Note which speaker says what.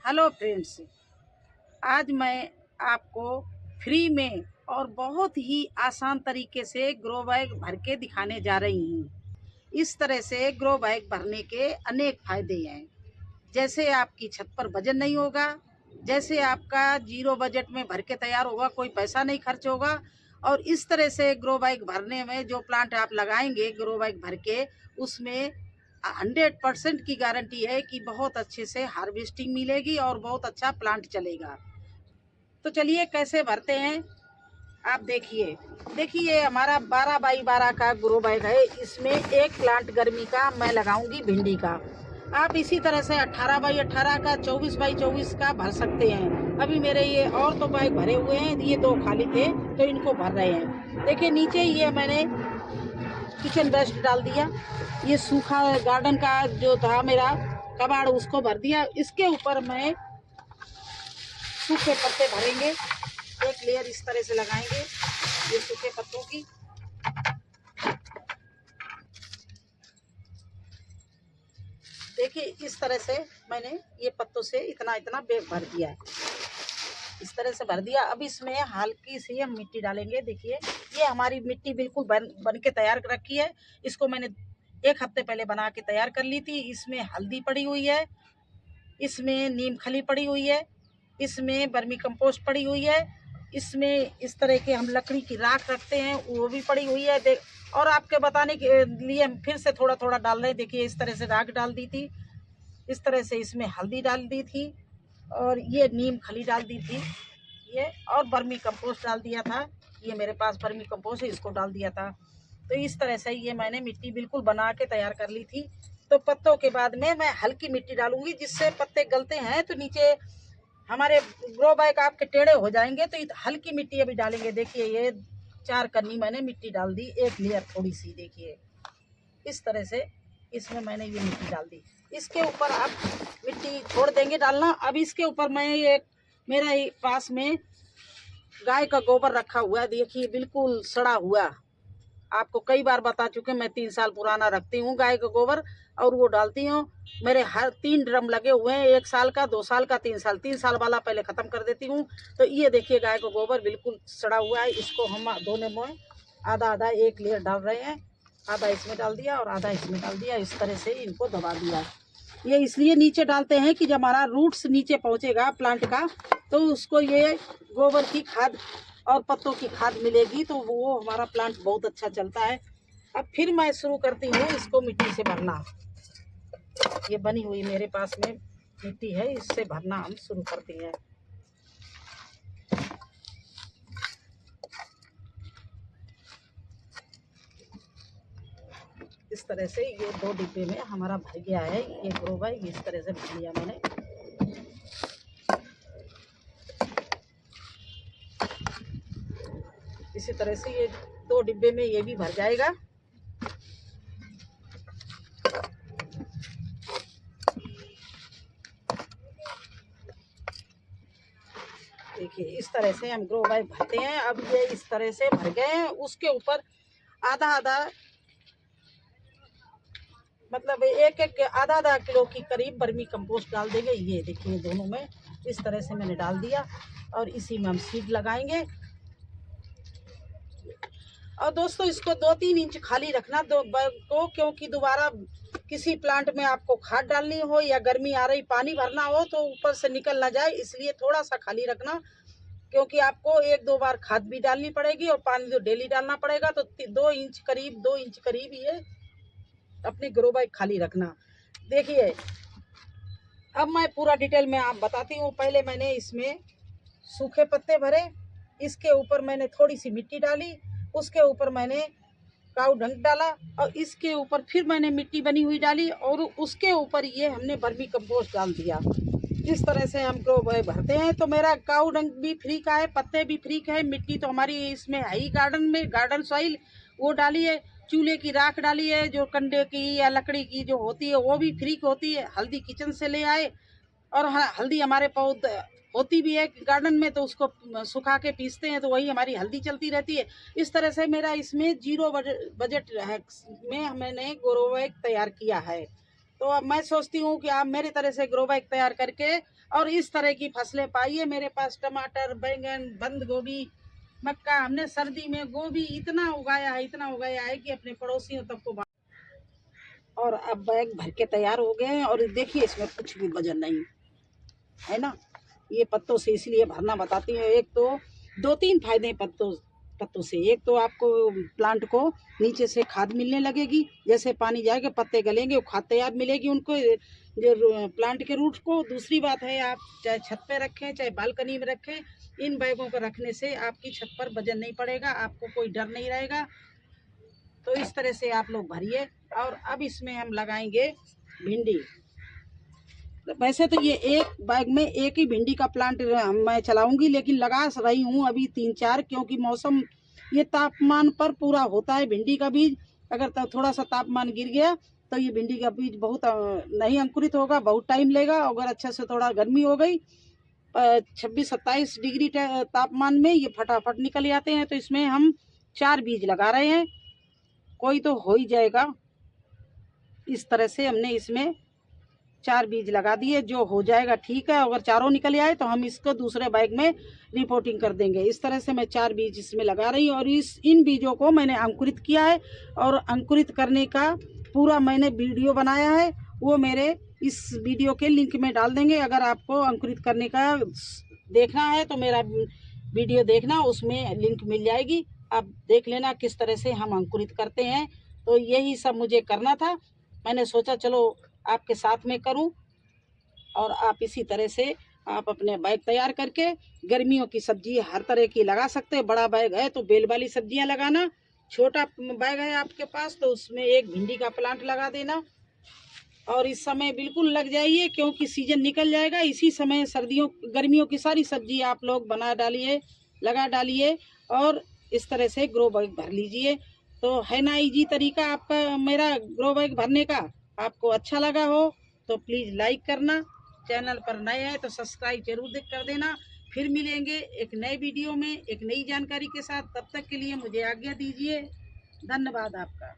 Speaker 1: Hello friends, आज मैं आपको फ्री में और बहुत ही आसान तरीके से ग्रो बैग भर के दिखाने जा रही हूँ। इस तरह से ग्रो बैग भरने के अनेक फायदे हैं। जैसे आपकी छत पर वजन नहीं होगा, जैसे आपका जीरो बजट में भर के तैयार होगा, कोई पैसा नहीं खर्च होगा। और इस तरह से ग्रो बैग भरने में जो प्लांट आप लगाएंगे ग्रो बैग भर के, उसमें 100% की गारंटी है कि बहुत अच्छे से हार्वेस्टिंग मिलेगी और बहुत अच्छा प्लांट चलेगा। तो चलिए कैसे भरते हैं आप देखिए। देखिए हमारा 12 बाई 12 का ग्रो बैग है। इसमें एक प्लांट गर्मी का मैं लगाऊंगी भिंडी का। आप इसी तरह से 18 बाई 18 का, 24 बाई 24 का भर सकते हैं। अभी मेरे ये और तो बैग भरे हुए हैं, ये 2 खाली थे तो इनको भर रहे हैं। देखिए नीचे ये मैंने किचन वेस्ट डाल दिया, ये सूखा गार्डन का जो था मेरा कबाड़ उसको भर दिया। इसके ऊपर मैं सूखे पत्ते भरेंगे, एक लेयर इस तरह से लगाएंगे ये सूखे पत्तों की। देखिए इस तरह से मैंने ये पत्तों से इतना इतना बेग भर दिया है, इस तरह से भर दिया। अब इसमें हल्की सी हम मिट्टी डालेंगे। देखिए ये हमारी मिट्टी बिल्कुल बन के तैयार रखी है। इसको मैंने 1 हफ्ते पहले बना के तैयार कर ली थी। इसमें हल्दी पड़ी हुई है, इसमें नीम खली पड़ी हुई है, इसमें बर्मी कंपोस्ट पड़ी हुई है, इसमें इस तरह के हम लकड़ी की राख रखते हैं वो भी पड़ी हुई है। और आपके बताने के लिए फिर से थोड़ा थोड़ा डाल रहे हैं। देखिए इस तरह से राख डाल दी थी, इस तरह से इसमें हल्दी डाल दी थी, और ये नीम खली डाल दी थी ये, और बर्मी कंपोस्ट डाल दिया था। ये मेरे पास बर्मी कंपोस्ट है, इसको डाल दिया था। तो इस तरह से ये मैंने मिट्टी बिल्कुल बना के तैयार कर ली थी। तो पत्तों के बाद में मैं हल्की मिट्टी डालूंगी, जिससे पत्ते गलते हैं तो नीचे हमारे ग्रो बैग आपके टेढ़े हो जाएंगे। तो हल्की मिट्टी अभी डालेंगे। देखिए ये 4 कन्नी मैंने मिट्टी डाल दी, एक लेयर थोड़ी सी। देखिए इस तरह से इसमें मैंने ये मिट्टी डाल दी। इसके ऊपर आप मिट्टी छोड़ देंगे डालना। अब इसके ऊपर मैं ये मेरा पास में गाय का गोबर रखा हुआ है। देखिए बिल्कुल सड़ा हुआ, आपको कई बार बता चुके, मैं 3 साल पुराना रखती हूँ गाय का गोबर और वो डालती हूँ। मेरे हर 3 ड्रम लगे हुए हैं, 1 साल का, 2 साल का, 3 साल वाला पहले ख़त्म कर देती हूँ। तो ये देखिए गाय का गोबर बिल्कुल सड़ा हुआ है। इसको हम दोनों में आधा आधा एक लेयर डाल रहे हैं, आधा इसमें डाल दिया और आधा इसमें डाल दिया। इस तरह से इनको दबा दिया। ये इसलिए नीचे डालते हैं कि जब हमारा रूट्स नीचे पहुँचेगा प्लांट का, तो उसको ये गोबर की खाद और पत्तों की खाद मिलेगी, तो वो हमारा प्लांट बहुत अच्छा चलता है। अब फिर मैं शुरू करती हूँ इसको मिट्टी से भरना। ये बनी हुई मेरे पास में मिट्टी है, इससे भरना हम शुरू करती हैं। इस तरह से ये 2 डिब्बे में हमारा भर गया है ये ग्रो बैग। इस तरह से भर लिया मैंने। इसी तरह से ये 2 डिब्बे में ये भी भर जाएगा। देखिए इस तरह से हम ग्रो बैग भरते हैं। अब ये इस तरह से भर गए हैं। उसके ऊपर आधा आधा, मतलब एक एक आधा आधा किलो की करीब बर्मी कंपोस्ट डाल देंगे। ये देखिए दोनों में इस तरह से मैंने डाल दिया और इसी में हम सीड लगाएंगे। और दोस्तों इसको 2-3 इंच खाली रखना दो बैग को, क्योंकि दोबारा किसी प्लांट में आपको खाद डालनी हो या गर्मी आ रही पानी भरना हो तो ऊपर से निकल ना जाए, इसलिए थोड़ा सा खाली रखना। क्योंकि आपको 1-2 बार खाद भी डालनी पड़ेगी और पानी तो डेली डालना पड़ेगा। तो 2 इंच करीब ये अपनी ग्रो बैग खाली रखना। देखिए अब मैं पूरा डिटेल में आप बताती हूँ। पहले मैंने इसमें सूखे पत्ते भरे, इसके ऊपर मैंने थोड़ी सी मिट्टी डाली, उसके ऊपर मैंने काऊ डंक डाला और इसके ऊपर फिर मैंने मिट्टी बनी हुई डाली और उसके ऊपर ये हमने बर्मी कंपोस्ट डाल दिया। इस तरह से हम ग्रो बैग भरते हैं। तो मेरा काऊ डंक भी फ्री का है, पत्ते भी फ्री का है, मिट्टी तो हमारी इसमें है ही गार्डन में, गार्डन सॉइल वो डाली है, चूल्हे की राख डाली है, जो कंडे की या लकड़ी की जो होती है वो भी फ्री की होती है। हल्दी किचन से ले आए, और हल्दी हमारे पौधे होती भी है गार्डन में, तो उसको सुखा के पीसते हैं तो वही हमारी हल्दी चलती रहती है। इस तरह से मेरा इसमें जीरो बजट में मैंने ग्रो बैग तैयार किया है। तो अब मैं सोचती हूँ कि आप मेरी तरह से ग्रो बैग तैयार करके और इस तरह की फसलें पाइए। मेरे पास टमाटर, बैंगन, बंद गोभी, मक्का, हमने सर्दी में गोभी इतना उगाया है कि अपने पड़ोसियों तक को और अब बैग भर के तैयार हो गए हैं। और देखिए इसमें कुछ भी वजन नहीं है ना, ये पत्तों से इसलिए भरना बताती हूँ। एक तो 2-3 फायदे पत्तों से। एक तो आपको प्लांट को नीचे से खाद मिलने लगेगी, जैसे पानी जाएगा पत्ते गलेंगे, वो खाद तैयार मिलेगी उनको, जो प्लांट के रूट को। दूसरी बात है, आप चाहे छत पे रखें चाहे बालकनी में रखें, इन बैगों को रखने से आपकी छत पर वजन नहीं पड़ेगा, आपको कोई डर नहीं रहेगा। तो इस तरह से आप लोग भरिए। और अब इसमें हम लगाएंगे भिंडी। वैसे तो ये एक बैग में एक ही भिंडी का प्लांट मैं चलाऊंगी, लेकिन लगा रही हूँ अभी 3-4, क्योंकि मौसम ये तापमान पर पूरा होता है। भिंडी का बीज अगर थोड़ा सा तापमान गिर गया तो ये भिंडी का बीज बहुत नहीं अंकुरित होगा, बहुत टाइम लेगा। अगर अच्छे से थोड़ा गर्मी हो गई 26-27 डिग्री तापमान में ये फटाफट निकल जाते हैं। तो इसमें हम 4 बीज लगा रहे हैं, कोई तो हो ही जाएगा। इस तरह से हमने इसमें 4 बीज लगा दिए, जो हो जाएगा ठीक है। अगर चारों निकल आए तो हम इसको दूसरे बैग में रिपोर्टिंग कर देंगे। इस तरह से मैं 4 बीज इसमें लगा रही हूँ। और इन बीजों को मैंने अंकुरित किया है, और अंकुरित करने का पूरा मैंने वीडियो बनाया है, वो मेरे इस वीडियो के लिंक में डाल देंगे। अगर आपको अंकुरित करने का देखना है तो मेरा वीडियो देखना, उसमें लिंक मिल जाएगी, आप देख लेना किस तरह से हम अंकुरित करते हैं। तो यही सब मुझे करना था, मैंने सोचा चलो आपके साथ में करूं। और आप इसी तरह से आप अपने बैग तैयार करके गर्मियों की सब्जी हर तरह की लगा सकते हैं। बड़ा बैग है तो बेल वाली सब्जियां लगाना, छोटा बैग है आपके पास तो उसमें एक भिंडी का प्लांट लगा देना। और इस समय बिल्कुल लग जाइए, क्योंकि सीजन निकल जाएगा। इसी समय गर्मियों की सारी सब्जी आप लोग बना डालिए, लगा डालिए, और इस तरह से ग्रो बैग भर लीजिए। तो है ना इजी तरीका आपका मेरा ग्रो बैग भरने का। आपको अच्छा लगा हो तो प्लीज़ लाइक करना, चैनल पर नए हैं तो सब्सक्राइब जरूर कर देना। फिर मिलेंगे एक नए वीडियो में एक नई जानकारी के साथ। तब तक के लिए मुझे आज्ञा दीजिए। धन्यवाद आपका।